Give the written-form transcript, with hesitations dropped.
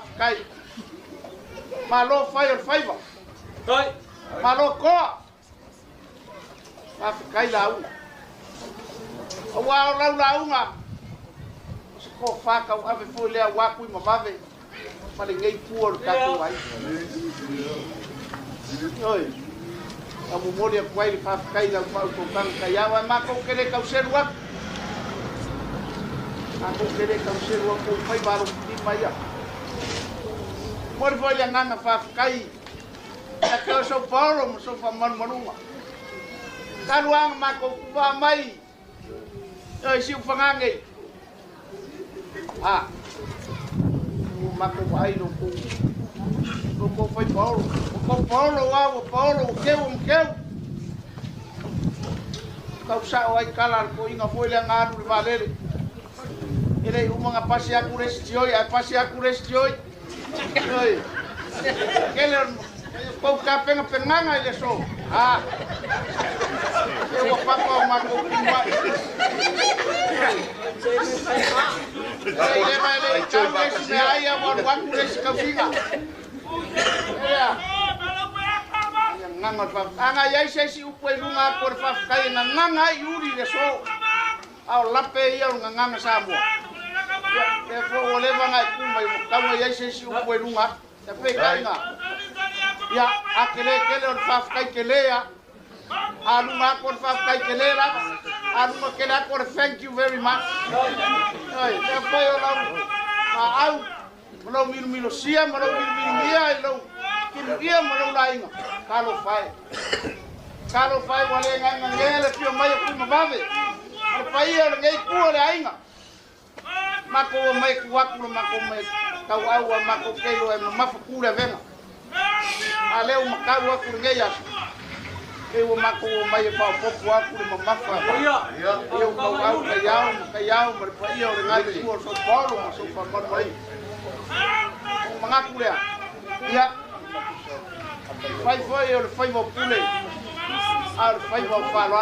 whaakai. Mālō whai o whaiva. Toi. Mālō koa. Whaakai la unga. O wao lau la unga. Se ko whakau ave fo lea wakui ma vave. Ma le ngei pua o kaku wai. Oi. A mumori a kuai le whaakai la mau kong kai awa. Ma kou kere kau seru aku. Aku kere kau seru aku whai baro ki mai a. Mori foi le nganga whaakai. A kau so Paulo mo so whamanmanunga. Karuanga ma kou kuwa mai. Oi si ufangangei. Ah. Ma kou ai no kou. No kou foi Paulo. O Paulo wa o Paulo o keu. Kau sa ai kala ko inga foi le nganu le valere. Ele uma pasi aku restioi, ai pasi aku restioi. Oi. Kele kau kapenga penganga ile so. Ah. Eu papa uma ko kumba. Ele vai le chambe se ai a one one rest kafinga. Ya. Nganga pa. Anga yai sesi upoi lunga por fa kai nganga Iuli le so. Au lape ia nganga samua. Ya fo leva ngai kumba kama yai sesi upoi lunga. Ya pe kainga. Ya akele on fa kai kelea. Anu ma por fa kai kelera. Anu ma kela por thank you very much. Ai, ya foi o la au. Malo mil sia, malo mil mia, lo. Kia malo lainga. Kalo fai wale ngai ngele pio mai ku mabave. Al pai o ngai ku le ainga. Mako mai ku aku mako mai kau au mako kelo e mafa ku le venga. Ale o makau aku ngai as. Eu mako mai pa popu aku le mafa. Eu kau au kayau mar pai o ngai ku so Paulo so fa mai. Mangaku le. Ya. Fai foi o fai mo pule. Al fai mo falo.